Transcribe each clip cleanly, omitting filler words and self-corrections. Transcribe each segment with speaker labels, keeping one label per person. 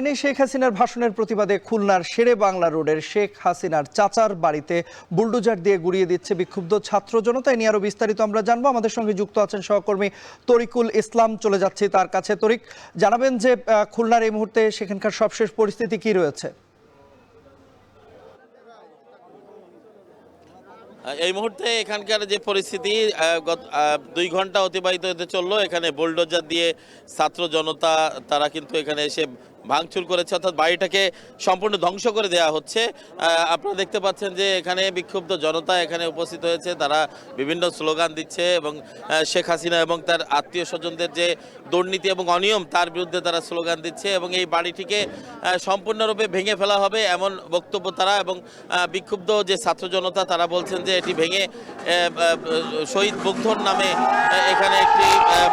Speaker 1: হয়নি। শেখ হাসিনার ভাষণের প্রতিবাদে খুলনার শেরে বাংলা রোডের শেখ হাসিনার চাচার বাড়িতে বুলডোজার দিয়ে গুড়িয়ে দিচ্ছে বিক্ষুব্ধ ছাত্র জনতা। এ নিয়ে আরো বিস্তারিত আমরা জানবো। আমাদের সঙ্গে যুক্ত আছেন সহকর্মী তরিকুল ইসলাম, চলে যাচ্ছি তার কাছে। তরিক, জানাবেন যে খুলনার এই মুহূর্তে সেখানকার সবশেষ পরিস্থিতি কি রয়েছে?
Speaker 2: এই মুহূর্তে এখানকার যে পরিস্থিতি, 2 ঘন্টা অতিবাহিত হতে চললো। এখানে বুলডোজার দিয়ে ছাত্র জনতা তারা কিন্তু এখানে এসে ভাঙচুর করেছে, অর্থাৎ বাড়িটাকে সম্পূর্ণ ধ্বংস করে দেওয়া হচ্ছে। আপনারা দেখতে পাচ্ছেন যে এখানে বিক্ষুব্ধ জনতা এখানে উপস্থিত হয়েছে, তারা বিভিন্ন স্লোগান দিচ্ছে এবং শেখ হাসিনা এবং তার আত্মীয় স্বজনদের যে দুর্নীতি এবং অনিয়ম তার বিরুদ্ধে তারা স্লোগান দিচ্ছে এবং এই বাড়িটিকে সম্পূর্ণরূপে ভেঙে ফেলা হবে এমন বক্তব্য তারা। এবং বিক্ষুব্ধ যে ছাত্র জনতা তারা বলছেন যে এটি ভেঙে শহীদ বুকধর নামে এখানে একটি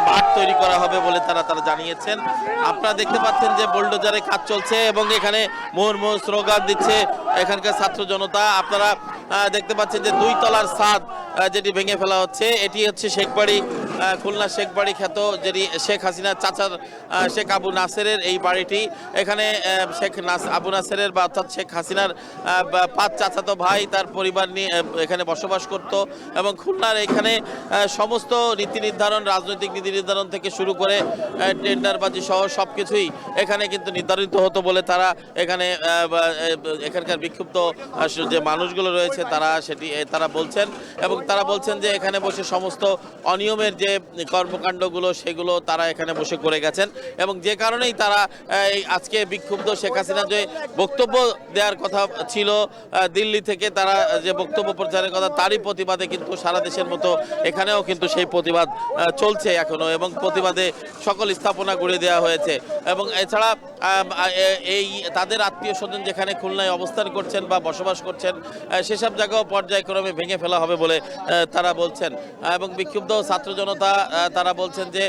Speaker 2: মাঠ তৈরি করা হবে বলে তারা জানিয়েছেন। আপনারা দেখতে পাচ্ছেন যে বুলডোজারে কাজ চলছে এবং এখানে মুহুর্মুহু স্লোগান দিচ্ছে এখানকার ছাত্র জনতা। আপনারা দেখতে পাচ্ছেন যে 2 তলার ছাদ যেটি ভেঙে ফেলা হচ্ছে, এটি হচ্ছে শেখবাড়ি, খুলনা শেখবাড়ি খ্যাত, যেটি শেখ হাসিনার চাচার শেখ আবু নাসেরের এই বাড়িটি। এখানে আবু নাসেরের বা অর্থাৎ শেখ হাসিনার 5 চাচাতো ভাই তার পরিবার নিয়ে এখানে বসবাস করত এবং খুলনার এখানে সমস্ত নীতি নির্ধারণ, রাজনৈতিক নীতি নির্ধারণ থেকে শুরু করে টেন্ডারবাজি সহ সব কিছুই এখানে কিন্তু নির্ধারিত হতো বলে তারা এখানকার বিক্ষুব্ধ যে মানুষগুলো রয়েছে তারা বলছেন। এবং তারা বলছেন যে এখানে বসে সমস্ত অনিয়মের যে কর্মকাণ্ডগুলো সেগুলো তারা এখানে বসে করে গেছেন এবং যে কারণেই তারা আজকে বিক্ষুব্ধ শেখ হাসিনা যে বক্তব্য দেওয়ার কথা ছিল দিল্লি থেকে, তারা যে বক্তব্য প্রচারের কথা, তারই প্রতিবাদে কিন্তু সারা দেশের মতো এখানেও কিন্তু সেই প্রতিবাদ চলছে এখনো এবং প্রতিবাদে সকল স্থাপনা গড়িয়ে দেওয়া হয়েছে। এবং এছাড়া এই তাদের আত্মীয় স্বজন যেখানে খুলনায় অবস্থান করছেন বা বসবাস করছেন সেসব জায়গাও পর্যায়ক্রমে ভেঙে ফেলা হবে বলে তারা বলছেন। এবং বিক্ষুব্ধ ছাত্র জনতা তারা বলছেন যে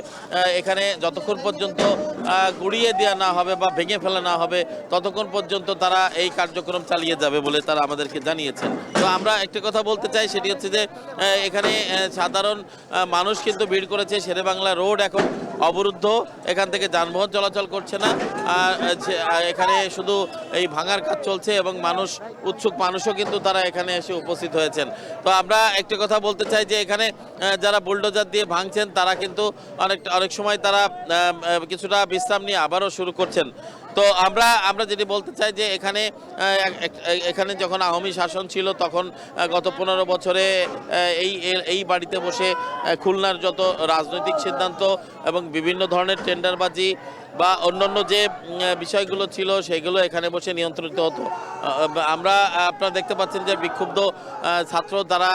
Speaker 2: এখানে যতক্ষণ পর্যন্ত গুড়িয়ে দেওয়া না হবে বা ভেঙে ফেলা না হবে ততক্ষণ পর্যন্ত তারা এই কার্যক্রম চালিয়ে যাবে বলে তারা আমাদেরকে জানিয়েছেন। তো আমরা একটি কথা বলতে চাই, সেটি হচ্ছে যে এখানে সাধারণ মানুষ কিন্তু ভিড় করেছে। শেরে বাংলা রোড এখন অবরুদ্ধ, এখান থেকে যানবাহন চলাচল করছে না। আর এখানে শুধু এই ভাঙার কাজ চলছে এবং উৎসুক মানুষও কিন্তু তারা এখানে এসে উপস্থিত হয়েছেন। তো আমরা একটি কথা বলতে চাই যে এখানে যারা বুলডোজার দিয়ে ভাঙছেন তারা কিন্তু অনেক সময় তারা কিছুটা বিশ্রাম নিয়ে আবারও শুরু করছেন। তো আমরা যেটি বলতে চাই যে এখানে যখন আওয়ামী শাসন ছিল তখন গত 15 বছরে এই বাড়িতে বসে খুলনার যত রাজনৈতিক সিদ্ধান্ত এবং বিভিন্ন ধরনের টেন্ডারবাজি বা অন্যান্য যে বিষয়গুলো ছিল সেগুলো এখানে বসে নিয়ন্ত্রিত হতো। আপনারা দেখতে পাচ্ছেন যে বিক্ষুব্ধ ছাত্র তারা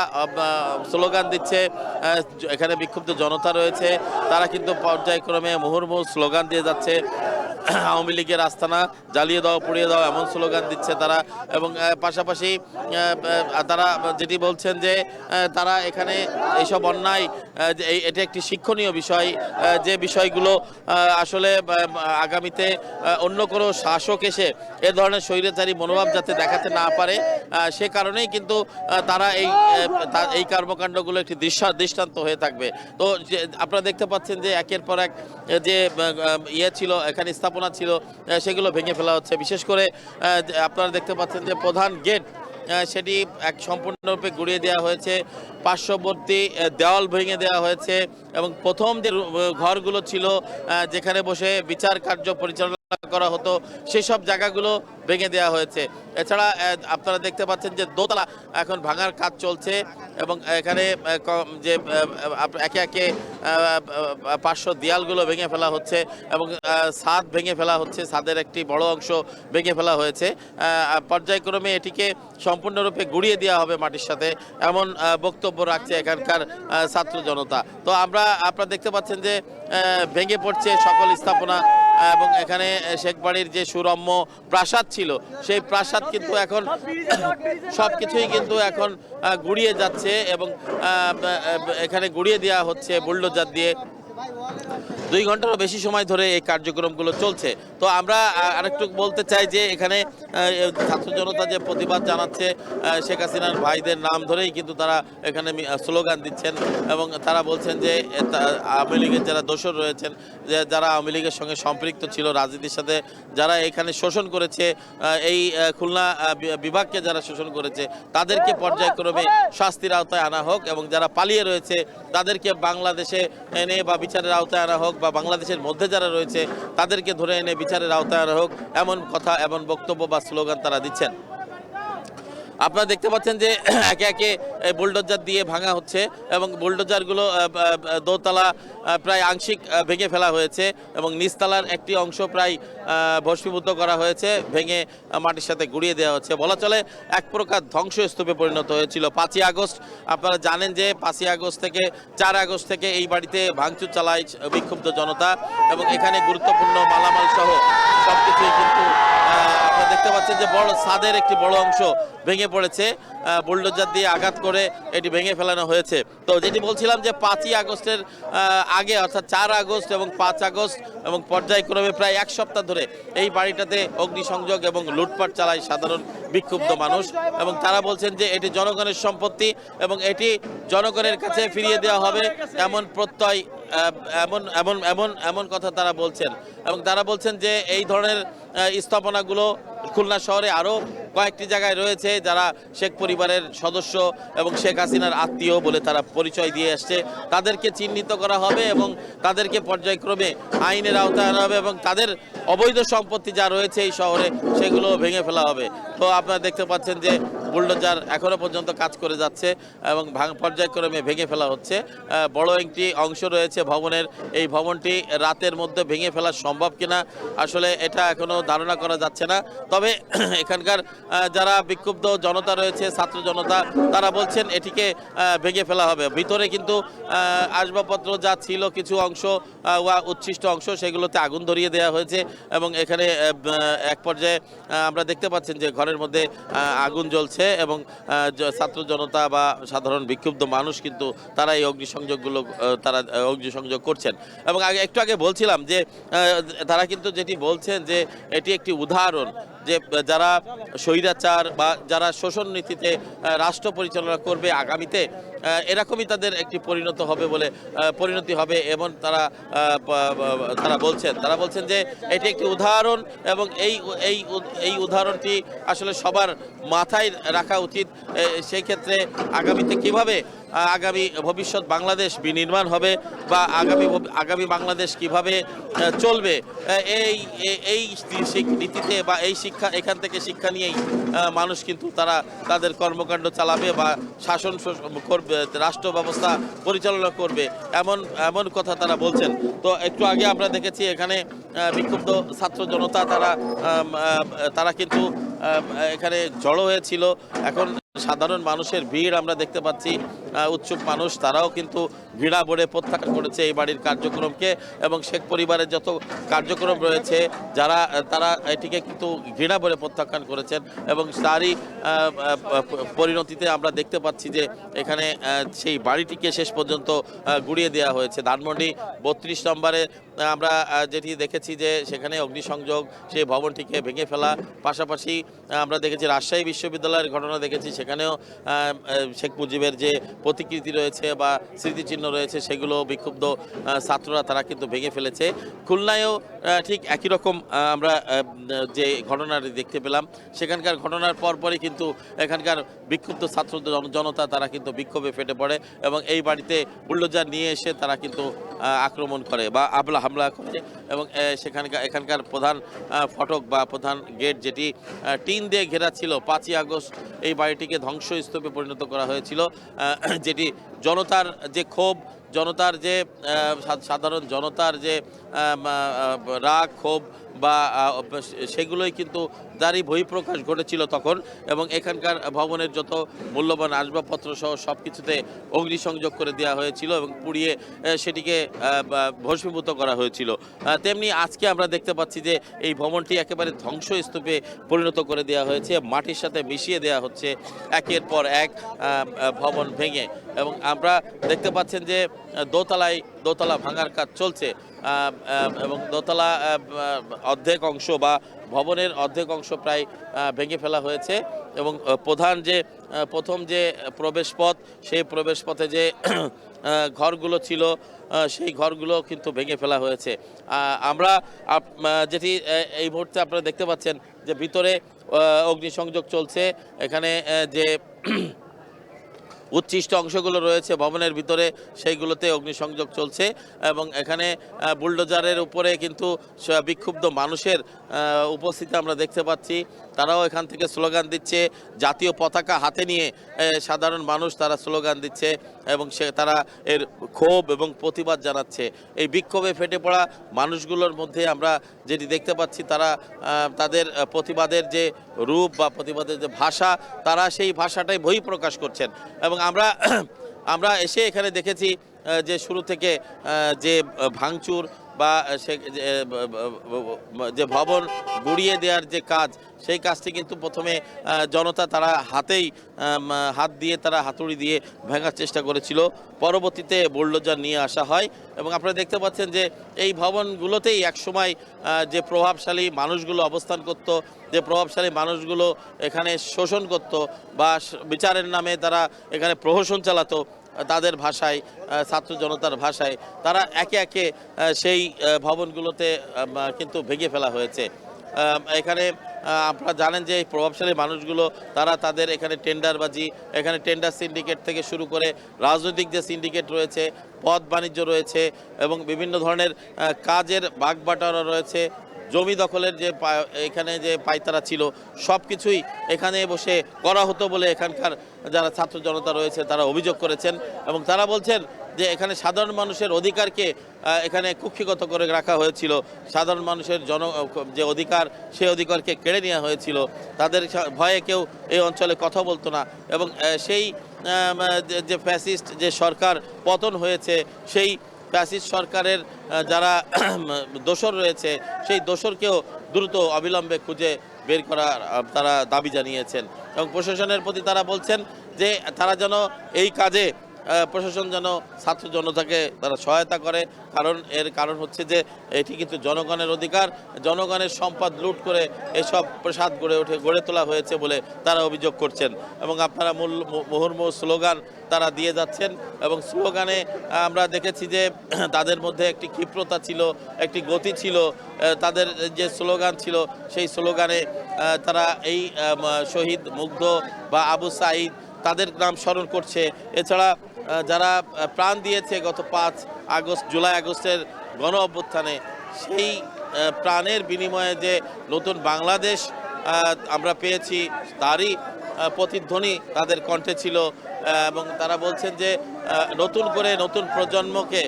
Speaker 2: স্লোগান দিচ্ছে, এখানে বিক্ষুব্ধ জনতা রয়েছে, তারা কিন্তু পর্যায়ক্রমে মুহুর্মুহু স্লোগান দিয়ে যাচ্ছে। আওয়ামী লীগের আস্তানা জ্বালিয়ে দাও, পুড়িয়ে দাও এমন স্লোগান দিচ্ছে তারা। এবং পাশাপাশি তারা যেটি বলছেন যে তারা এখানে এইসব অন্যায়, এটা একটি শিক্ষণীয় বিষয়, যে বিষয়গুলো আসলে আগামীতে অন্য কোনো শাসক এসে এ ধরনের স্বৈরাচারী মনোভাব যাতে দেখাতে না পারে সে কারণেই কিন্তু তারা এই কর্মকাণ্ডগুলো একটি দৃষ্টান্ত হয়ে থাকবে। তো আপনারা দেখতে পাচ্ছেন যে একের পর এক যে ছিল এখানে স্থাপনা ছিল সেগুলো ভেঙে ফেলা হচ্ছে। বিশেষ করে আপনারা দেখতে পাচ্ছেন যে প্রধান গেট সেটি সম্পূর্ণরূপে গুড়িয়ে দেওয়া হয়েছে, পার্শ্ববর্তী দেওয়াল ভেঙে দেওয়া হয়েছে এবং প্রথম যে ঘরগুলো ছিল যেখানে বসে বিচার কার্য পরিচালনা করা হতো সেসব জায়গাগুলো ভেঙে দেওয়া হয়েছে। এছাড়া আপনারা দেখতে পাচ্ছেন যে দোতলা এখন ভাঙার কাজ চলছে এবং এখানে যে একে একে পার্শ্ব দেয়ালগুলো ভেঙে ফেলা হচ্ছে এবং ছাদ ভেঙে ফেলা হচ্ছে, ছাদের একটি বড় অংশ ভেঙে ফেলা হয়েছে। পর্যায়ক্রমে এটিকে সম্পূর্ণরূপে গুড়িয়ে দেওয়া হবে মাটির সাথে, এমন বক্তব্য রাখছে এখানকার ছাত্র জনতা। তো আপনারা দেখতে পাচ্ছেন যে ভেঙে পড়ছে সকল স্থাপনা এবং এখানে শেখবাড়ির যে সুরম্য প্রাসাদ ছিল সেই প্রাসাদ কিন্তু এখন সবকিছুই কিন্তু এখন গুড়িয়ে যাচ্ছে এবং এখানে গুড়িয়ে দেওয়া হচ্ছে বুলডোজার দিয়ে। 2 ঘন্টারও বেশি সময় ধরে এই কার্যক্রমগুলো চলছে। তো আমরা আরেকটু বলতে চাই যে এখানে ছাত্র জনতা যে প্রতিবাদ জানাচ্ছে শেখ হাসিনার ভাইদের নাম ধরেই কিন্তু তারা এখানে স্লোগান দিচ্ছেন এবং তারা বলছেন যে আওয়ামী লীগের যারা দোসর রয়েছেন, যে যারা আওয়ামী লীগের সঙ্গে সম্পৃক্ত ছিল, রাজনীতির সাথে যারা এখানে শোষণ করেছে, এই খুলনা বিভাগকে যারা শোষণ করেছে তাদেরকে পর্যায়ক্রমে শাস্তির আওতায় আনা হোক এবং যারা পালিয়ে রয়েছে তাদেরকে বাংলাদেশে এনে বা বিচারের আওতায় আনা হোক, বা বাংলাদেশের মধ্যে যারা রয়েছে তাদেরকে ধরে এনে বিচারের আওতায় আনা হোক, এমন কথা এমন বক্তব্য বা স্লোগান তারা দিচ্ছেন। আপনারা দেখতে পাচ্ছেন যে একে একে বুলডোজার দিয়ে ভাঙা হচ্ছে এবং বুলডোজারগুলো দোতলা প্রায় আংশিক ভেঙে ফেলা হয়েছে এবং নিচতলার একটি অংশ প্রায় ভস্মীভূত করা হয়েছে, ভেঙে মাটির সাথে গুঁড়িয়ে দেওয়া হচ্ছে। বলা চলে এক প্রকার ধ্বংসস্তূপে পরিণত হয়েছিল 5ই আগস্ট। আপনারা জানেন যে 5ই আগস্ট থেকে 4 আগস্ট থেকে এই বাড়িতে ভাঙচুর চালায় বিক্ষুব্ধ জনতা এবং এখানে গুরুত্বপূর্ণ মালামাল সহ সবকিছুই কিন্তু আপনারা দেখতে পাচ্ছেন যে বড় ছাদের একটি বড় অংশ ভেঙে পড়েছে, বুলডোজার দিয়ে আঘাত করে এটি ভেঙে ফেলানো হয়েছে। তো যেটি বলছিলাম যে 5ই আগস্টের আগে অর্থাৎ 4 আগস্ট এবং 5 আগস্ট এবং পর্যায়ক্রমে প্রায় 1 সপ্তাহ ধরে এই বাড়িটাতে অগ্নিসংযোগ এবং লুটপাট চালায় সাধারণ বিক্ষুব্ধ মানুষ এবং তারা বলছেন যে এটি জনগণের সম্পত্তি এবং এটি জনগণের কাছে ফিরিয়ে দেওয়া হবে, এমন প্রত্যয় এমন এমন এমন এমন কথা তারা বলছেন এবং তারা বলছেন যে এই ধরনের স্থাপনাগুলো খুলনা শহরে আরও কয়েকটি জায়গায় রয়েছে যারা শেখ পরিবারের সদস্য এবং শেখ হাসিনার আত্মীয় বলে তারা পরিচয় দিয়ে আসছে, তাদেরকে চিহ্নিত করা হবে এবং তাদেরকে পর্যায়ক্রমে আইনের আওতায় আনা হবে এবং তাদের অবৈধ সম্পত্তি যা রয়েছে এই শহরে সেগুলো ভেঙে ফেলা হবে। তো আপনারা দেখতে পাচ্ছেন যে বুলডোজার এখনো পর্যন্ত কাজ করে যাচ্ছে এবং পর্যায়ক্রমে ভেঙে ফেলা হচ্ছে। বড় একটি অংশ রয়েছে ভবনের, এই ভবনটি রাতের মধ্যে ভেঙে ফেলা সম্ভব কিনা আসলে এটা এখনো ধারণা করা যাচ্ছে না। তবে এখানকার যারা বিক্ষুব্ধ জনতা রয়েছে, ছাত্র জনতা, তারা বলছেন এটিকে ভেঙে ফেলা হবে। ভিতরে কিন্তু আসবাবপত্র যা ছিল কিছু অংশ বা উচ্ছিষ্ট অংশ সেগুলোতে আগুন ধরিয়ে দেওয়া হয়েছে এবং এখানে এক পর্যায়ে আমরা দেখতে পাচ্ছেন যে ঘরের মধ্যে আগুন জ্বলছে এবং ছাত্র জনতা বা সাধারণ বিক্ষুব্ধ মানুষ কিন্তু তারা এই অগ্নিসংযোগগুলো তারা অগ্নিসংযোগ করছেন। এবং একটু আগে বলছিলাম যে তারা কিন্তু যেটি বলছেন যে এটি একটি উদাহরণ যে যারা স্বৈরাচার বা যারা শোষণ নীতিতে রাষ্ট্র পরিচালনা করবে আগামীতে এরকমই তাদের একটি পরিণতি হবে এবং তারা বলছেন যে এটি একটি উদাহরণ এবং এই উদাহরণটি আসলে সবার মাথায় রাখা উচিত। সেই ক্ষেত্রে আগামীতে কিভাবে আগামী ভবিষ্যৎ বাংলাদেশ বিনির্মাণ হবে বা আগামী বাংলাদেশ কিভাবে চলবে এই নীতিতে বা এই শিক্ষা, এখান থেকে শিক্ষা নিয়েই মানুষ কিন্তু তাদের কর্মকাণ্ড চালাবে বা শাসন করবে, রাষ্ট্র ব্যবস্থা পরিচালনা করবে, এমন কথা তারা বলছেন। তো একটু আগে আমরা দেখেছি এখানে বিক্ষুব্ধ ছাত্র জনতা তারা কিন্তু এখানে জড়ো হয়েছিল। এখন সাধারণ মানুষের ভিড় আমরা দেখতে পাচ্ছি, উৎসুক মানুষ তারাও কিন্তু ঘৃণা ভরে প্রত্যাখ্যান করেছে এই বাড়ির কার্যক্রমকে এবং শেখ পরিবারের যত কার্যক্রম রয়েছে তারা এটিকে কিন্তু ঘৃণা ভরে প্রত্যাখ্যান করেছেন এবং তারই পরিণতিতে আমরা দেখতে পাচ্ছি যে এখানে সেই বাড়িটিকে শেষ পর্যন্ত গুড়িয়ে দেওয়া হয়েছে। ধানমন্ডি 32 নম্বরে আমরা যেটি দেখেছি যে সেখানে অগ্নিসংযোগ, সেই ভবনটিকে ভেঙে ফেলা, পাশাপাশি আমরা দেখেছি রাজশাহী বিশ্ববিদ্যালয়ের ঘটনা দেখেছি, সেখানেও শেখ মুজিবের যে প্রতিকৃতি রয়েছে বা স্মৃতিচিহ্ন রয়েছে সেগুলো বিক্ষুব্ধ ছাত্ররা তারা কিন্তু ভেঙে ফেলেছে। খুলনায়ও ঠিক একই রকম আমরা যে ঘটনাটি দেখতে পেলাম, সেখানকার ঘটনার পরপরই কিন্তু এখানকার বিক্ষুব্ধ ছাত্র জনতা তারা কিন্তু বিক্ষোভে ফেটে পড়ে এবং এই বাড়িতে বুলডোজার নিয়ে এসে তারা কিন্তু আক্রমণ করে বা হামলা করে এবং এখানকার প্রধান ফটক বা প্রধান গেট যেটি টিন দিয়ে ঘেরা ছিল, 5ই আগস্ট এই বাড়িটিকে ধ্বংসস্তূপে পরিণত করা হয়েছিল। যেটি জনতার যে ক্ষোভ, জনতার যে সাধারণ জনতার যে রাগ ক্ষোভ বা সেগুলোই কিন্তু তারই বহিঃপ্রকাশ ঘটেছিল তখন এবং এখানকার ভবনের যত মূল্যবান আসবাবপত্র সহ সব কিছুতে অগ্নিসংযোগ করে দেওয়া হয়েছিল এবং পুড়িয়ে সেটিকে ভস্মীভূত করা হয়েছিল। তেমনি আজকে আমরা দেখতে পাচ্ছি যে এই ভবনটি একেবারে ধ্বংসস্তূপে পরিণত করে দেওয়া হয়েছে, মাটির সাথে মিশিয়ে দেওয়া হচ্ছে একের পর এক ভবন ভেঙে এবং আমরা দেখতে পাচ্ছেন যে দোতলা ভাঙার কাজ চলছে। এবং দোতলা অর্ধেক অংশ বা ভবনের অর্ধেক অংশ প্রায় ভেঙে ফেলা হয়েছে এবং প্রধান যে প্রথম যে প্রবেশপথ সেই প্রবেশপথে যে ঘরগুলো ছিল সেই ঘরগুলো কিন্তু ভেঙে ফেলা হয়েছে। আমরা যেটি এই মুহূর্তে আপনারা দেখতে পাচ্ছেন যে ভিতরে অগ্নিসংযোগ চলছে। এখানে যে উচ্ছিষ্ট অংশগুলো রয়েছে ভবনের ভিতরে সেইগুলোতে অগ্নিসংযোগ চলছে এবং এখানে বুলডোজারের উপরে কিন্তু বিক্ষুব্ধ মানুষের উপস্থিতি আমরা দেখতে পাচ্ছি। তারাও এখান থেকে স্লোগান দিচ্ছে, জাতীয় পতাকা হাতে নিয়ে সাধারণ মানুষ তারা স্লোগান দিচ্ছে এবং তারা এর ক্ষোভ এবং প্রতিবাদ জানাচ্ছে। এই বিক্ষোভে ফেটে পড়া মানুষগুলোর মধ্যে আমরা যেটি দেখতে পাচ্ছি তারা তাদের প্রতিবাদের যে রূপ বা প্রতিবাদের যে ভাষা তারা সেই ভাষাটাই বহিঃপ্রকাশ করছেন এবং আমরা এসে এখানে দেখেছি যে শুরু থেকে যে ভাঙচুর বা যে ভবন গুড়িয়ে দেওয়ার যে কাজ সেই কাজটি কিন্তু প্রথমে জনতা তারা হাত দিয়ে তারা হাতুড়ি দিয়ে ভাঙার চেষ্টা করেছিল। পরবর্তীতে বুলডোজার নিয়ে আসা হয় এবং আপনারা দেখতে পাচ্ছেন যে এই ভবনগুলোতেই একসময় যে প্রভাবশালী মানুষগুলো অবস্থান করত, যে প্রভাবশালী মানুষগুলো এখানে শোষণ করত বা বিচারের নামে তারা এখানে প্রহসন চালাতো, তাদের ভাষায় ছাত্র জনতার ভাষায় তারা একে একে সেই ভবনগুলোতে কিন্তু ভেঙে ফেলা হয়েছে। এখানে আপনারা জানেন যে এই প্রভাবশালী মানুষগুলো তারা তাদের এখানে টেন্ডারবাজি, এখানে টেন্ডার সিন্ডিকেট থেকে শুরু করে রাজনৈতিক যে সিন্ডিকেট রয়েছে, পথ বাণিজ্য রয়েছে এবং বিভিন্ন ধরনের কাজের ভাগবাটোয়ারা রয়েছে, জমি দখলের যে এখানে যে পায়তারা ছিল সব কিছুই এখানে বসে করা হতো বলে এখানকার যারা ছাত্র জনতা রয়েছে তারা অভিযোগ করেছেন এবং তারা বলছেন যে এখানে সাধারণ মানুষের অধিকারকে এখানে কুক্ষিগত করে রাখা হয়েছিল, সাধারণ মানুষের যে অধিকার সেই অধিকারকে কেড়ে নেওয়া হয়েছিল, তাদের ভয়ে কেউ এই অঞ্চলে কথা বলতো না এবং সেই যে ফ্যাসিস্ট যে সরকার পতন হয়েছে সেই ফ্যাসিস্ট সরকারের যারা দোসর রয়েছে সেই দোসরকেও দ্রুত অবিলম্বে খুঁজে বের করার তারা দাবি জানিয়েছেন এবং প্রশাসনের প্রতি তারা বলছেন যে তারা যেন এই কাজে প্রশাসন যেন ছাত্র জনতাকে তারা সহায়তা করে, এর কারণ হচ্ছে যে এটি কিন্তু জনগণের অধিকার, জনগণের সম্পদ লুট করে এসব প্রাসাদ গড়ে তোলা হয়েছে বলে তারা অভিযোগ করছেন এবং আপনারা মুহুর্মুহু স্লোগান তারা দিয়ে যাচ্ছেন এবং স্লোগানে আমরা দেখেছি যে তাদের মধ্যে একটি ক্ষিপ্রতা ছিল, একটি গতি ছিল, তাদের যে স্লোগান ছিল সেই স্লোগানে তারা এই শহীদ মুগ্ধ বা আবু সাঈদ তাদের নাম স্মরণ করছে। এছাড়া যারা প্রাণ দিয়েছে গত 5 আগস্ট জুলাই আগস্টের গণ অভ্যুত্থানে সেই প্রাণের বিনিময়ে যে নতুন বাংলাদেশ আমরা পেয়েছি তারই প্রতিধ্বনি তাদের কণ্ঠে ছিল এবং তারা বলছেন যে নতুন করে নতুন প্রজন্মকে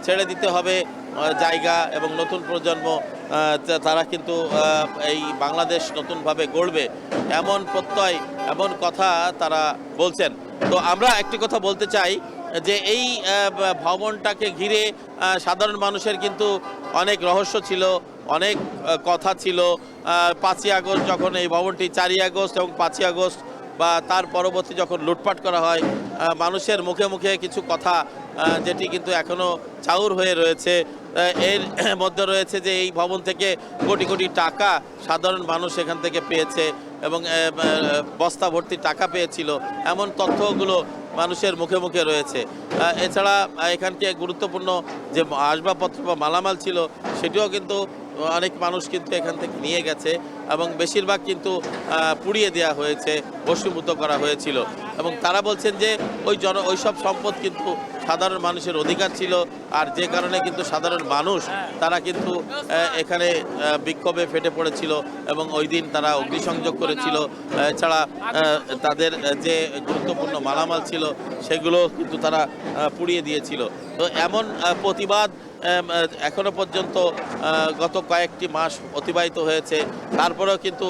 Speaker 2: ছেড়ে দিতে হবে জায়গা এবং নতুন প্রজন্ম তারা কিন্তু এই বাংলাদেশ নতুনভাবে গড়বে এমন প্রত্যয় এমন কথা তারা বলছেন। তো আমরা একটি কথা বলতে চাই যে এই ভবনটাকে ঘিরে সাধারণ মানুষের কিন্তু অনেক রহস্য ছিল, অনেক কথা ছিল। 5ই আগস্ট যখন এই ভবনটি 4ই আগস্ট এবং 5ই আগস্ট বা তার পরবর্তী যখন লুটপাট করা হয় মানুষের মুখে মুখে কিছু কথা যেটি কিন্তু এখনও চাউর হয়ে রয়েছে। এর মধ্যে রয়েছে যে এই ভবন থেকে কোটি কোটি টাকা সাধারণ মানুষ এখান থেকে পেয়েছে এবং বস্তা ভর্তি টাকা পেয়েছিল, এমন তথ্যগুলো মানুষের মুখে মুখে রয়েছে। এছাড়া এখানকে গুরুত্বপূর্ণ যে আসবাবপত্র বা মালামাল ছিল সেটিও কিন্তু অনেক মানুষ কিন্তু এখান থেকে নিয়ে গেছে এবং বেশিরভাগ কিন্তু পুড়িয়ে দেওয়া হয়েছে, ভস্মীভূত করা হয়েছিল এবং তারা বলছেন যে ওই সব সম্পদ কিন্তু সাধারণ মানুষের অধিকার ছিল আর যে কারণে কিন্তু সাধারণ মানুষ তারা কিন্তু এখানে বিক্ষোভে ফেটে পড়েছিল এবং ওই দিন তারা অগ্নিসংযোগ করেছিল। এছাড়া তাদের যে গুরুত্বপূর্ণ মালামাল ছিল সেগুলো কিন্তু তারা পুড়িয়ে দিয়েছিল। তো এমন প্রতিবাদ এখনো পর্যন্ত গত কয়েকটি মাস অতিবাহিত হয়েছে, তারপরেও কিন্তু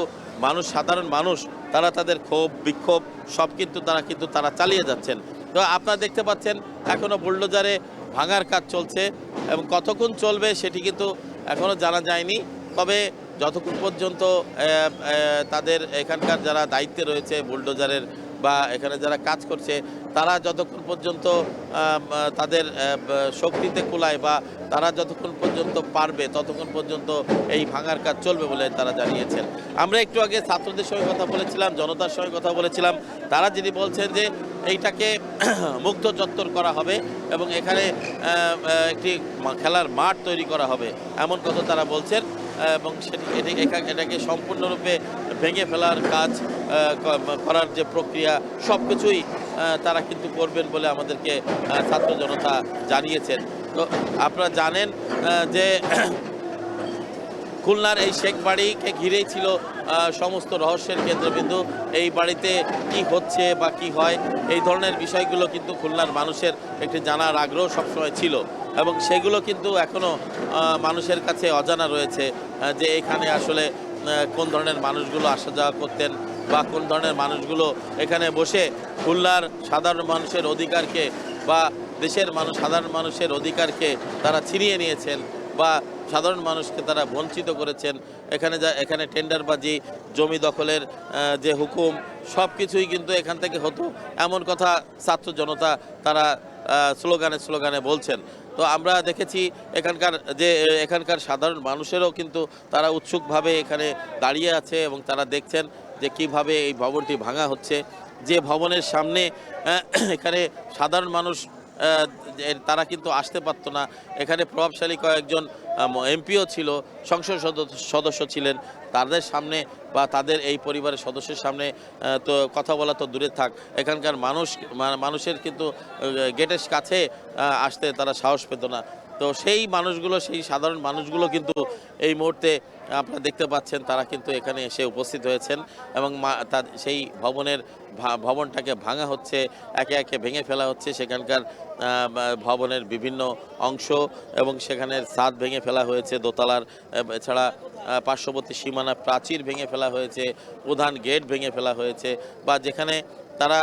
Speaker 2: সাধারণ মানুষ তারা তাদের ক্ষোভ বিক্ষোভ সব কিন্তু তারা চালিয়ে যাচ্ছেন। তো আপনারা দেখতে পাচ্ছেন এখনও বুলডোজারে ভাঙার কাজ চলছে এবং কতক্ষণ চলবে সেটি কিন্তু এখনও জানা যায়নি। তবে যতক্ষণ পর্যন্ত তাদের এখানকার যারা দায়িত্বে রয়েছে বুলডোজারের বা এখানে যারা কাজ করছে তারা যতক্ষণ পর্যন্ত তাদের শক্তিতে কুলায় বা তারা যতক্ষণ পর্যন্ত পারবে ততক্ষণ পর্যন্ত এই ভাঙার কাজ চলবে বলে তারা জানিয়েছেন। আমরা একটু আগে ছাত্রদের সঙ্গে কথা বলেছিলাম, জনতার সঙ্গে কথা বলেছিলাম, তারা যিনি বলছেন যে এইটাকে মুক্ত চত্বর করা হবে এবং এখানে একটি খেলার মাঠ তৈরি করা হবে এমন কথা তারা বলছেন এবং এটাকে সম্পূর্ণরূপে ভেঙে ফেলার কাজ করার যে প্রক্রিয়া সব কিছুই তারা কিন্তু করবেন বলে আমাদেরকে ছাত্র জনতা জানিয়েছেন। তো আপনারা জানেন যে খুলনার এই শেখ বাড়িকে ঘিরেই ছিল সমস্ত রহস্যের কেন্দ্রবিন্দু। এই বাড়িতে কি হচ্ছে বা কি হয় এই ধরনের বিষয়গুলো কিন্তু খুলনার মানুষের একটি জানার আগ্রহ সবসময় ছিল এবং সেগুলো কিন্তু এখনও মানুষের কাছে অজানা রয়েছে যে এখানে আসলে কোন ধরনের মানুষগুলো আসা যাওয়া করতেন বা কোন ধরনের মানুষগুলো এখানে বসে খুলনার সাধারণ মানুষের অধিকারকে বা দেশের সাধারণ মানুষের অধিকারকে তারা ছিনিয়ে নিয়েছেন বা সাধারণ মানুষকে তারা বঞ্চিত করেছেন। এখানে টেন্ডারবাজি, জমি দখলের যে হুকুম সব কিছুই কিন্তু এখান থেকে হতো এমন কথা ছাত্র জনতা তারা স্লোগানে বলছেন। তো আমরা দেখেছি এখানকার সাধারণ মানুষেরও কিন্তু তারা উৎসুকভাবে এখানে দাঁড়িয়ে আছে এবং তারা দেখছেন যে কিভাবে এই ভবনটি ভাঙা হচ্ছে। যে ভবনের সামনে এখানে সাধারণ মানুষ তারা কিন্তু আসতে পারতো না। এখানে প্রভাবশালী কয়েকজন এমপিও ছিল, সংসদ সদস্য ছিলেন, তাদের সামনে বা তাদের এই পরিবারের সদস্যের সামনে তো কথা বলা তো দূরে থাক, এখানকার মানুষের কিন্তু গেটের কাছে আসতে তারা সাহস পেত না। তো সেই সাধারণ মানুষগুলো কিন্তু এই মুহূর্তে আপনারা দেখতে পাচ্ছেন তারা কিন্তু এখানে এসে উপস্থিত হয়েছেন এবং সেই ভবনটাকে ভাঙা হচ্ছে, একে একে ভেঙে ফেলা হচ্ছে। সেখানকার ভবনের বিভিন্ন অংশ এবং সেখানের ছাদ ভেঙে ফেলা হয়েছে, দোতলার এছাড়া পার্শ্ববর্তী সীমানা প্রাচীর ভেঙে ফেলা হয়েছে, প্রধান গেট ভেঙে ফেলা হয়েছে বা যেখানে তারা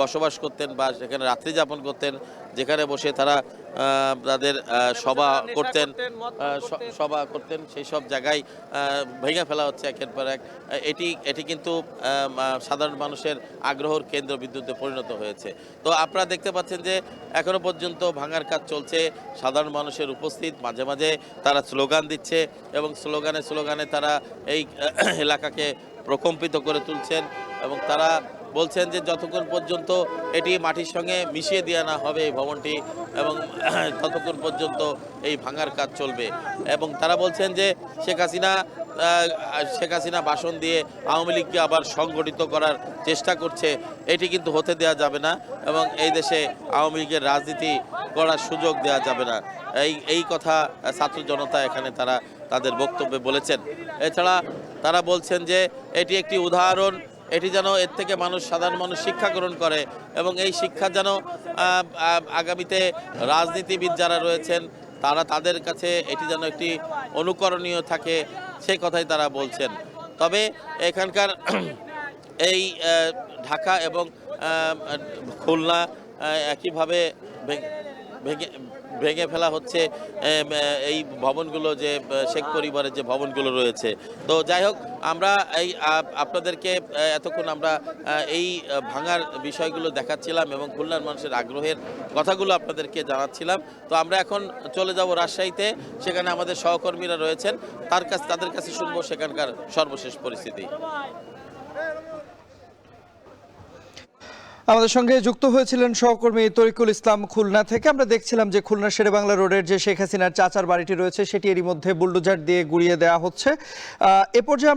Speaker 2: বসবাস করতেন বা সেখানে রাত্রি যাপন করতেন, যেখানে বসে তারা তাদের সভা করতেন সেই সব জায়গায় ভেঙে ফেলা হচ্ছে একের পর এক। এটি কিন্তু সাধারণ মানুষের আগ্রহের কেন্দ্রবিন্দুতে পরিণত হয়েছে। তো আপনারা দেখতে পাচ্ছেন যে এখনো পর্যন্ত ভাঙার কাজ চলছে, সাধারণ মানুষের উপস্থিত, মাঝে মাঝে তারা স্লোগান দিচ্ছে এবং স্লোগানে তারা এই এলাকাকে প্রকম্পিত করে তুলছেন এবং তারা বলছেন যে যতক্ষণ পর্যন্ত এটি মাটির সঙ্গে মিশিয়ে দেওয়া না হবে এই ভবনটি এবং ততক্ষণ পর্যন্ত এই ভাঙার কাজ চলবে। এবং তারা বলছেন যে শেখ হাসিনা ভাষণ দিয়ে আওয়ামী লীগকে আবার সংগঠিত করার চেষ্টা করছে, এটি কিন্তু হতে দেওয়া যাবে না এবং এই দেশে আওয়ামী লীগের রাজনীতি করার সুযোগ দেওয়া যাবে না। এই কথা ছাত্র জনতা এখানে তারা তাদের বক্তব্যে বলেছেন। এছাড়া তারা বলছেন যে এটি একটি উদাহরণ, এটি যেন এর থেকে সাধারণ মানুষ শিক্ষা গ্রহণ করে এবং এই শিক্ষা যেন আগামীতে রাজনীতিবিদ যারা রয়েছেন তাদের কাছে এটি যেন একটি অনুকরণীয় থাকে, সেই কথাই তারা বলছেন। তবে এখানকার এই ঢাকা এবং খুলনা একইভাবে ভেঙে ফেলা হচ্ছে এই ভবনগুলো, যে শেখ পরিবারের যে ভবনগুলো রয়েছে। তো যাই হোক, আমরা আপনাদেরকে এতক্ষণ আমরা এই ভাঙার বিষয়গুলো দেখাচ্ছিলাম এবং খুলনার মানুষের আগ্রহের কথাগুলো আপনাদেরকে জানাচ্ছিলাম। তো আমরা এখন চলে যাব রাজশাহীতে, সেখানে আমাদের সহকর্মীরা রয়েছেন, তাদের কাছে শুনবো সেখানকার সর্বশেষ পরিস্থিতি।
Speaker 1: আমাদের সঙ্গে যুক্ত হয়েছিলেন সহকর্মী তরিকুল ইসলাম খুলনা থেকে। আমরা দেখছিলাম যে খুলনা শেরেবাংলা রোডের যে শেখ হাসিনার চাচার বাড়িটি রয়েছে সেটি এরই মধ্যে বুলডোজার দিয়ে গুড়িয়ে দেওয়া হচ্ছে। এ পর্যায়ে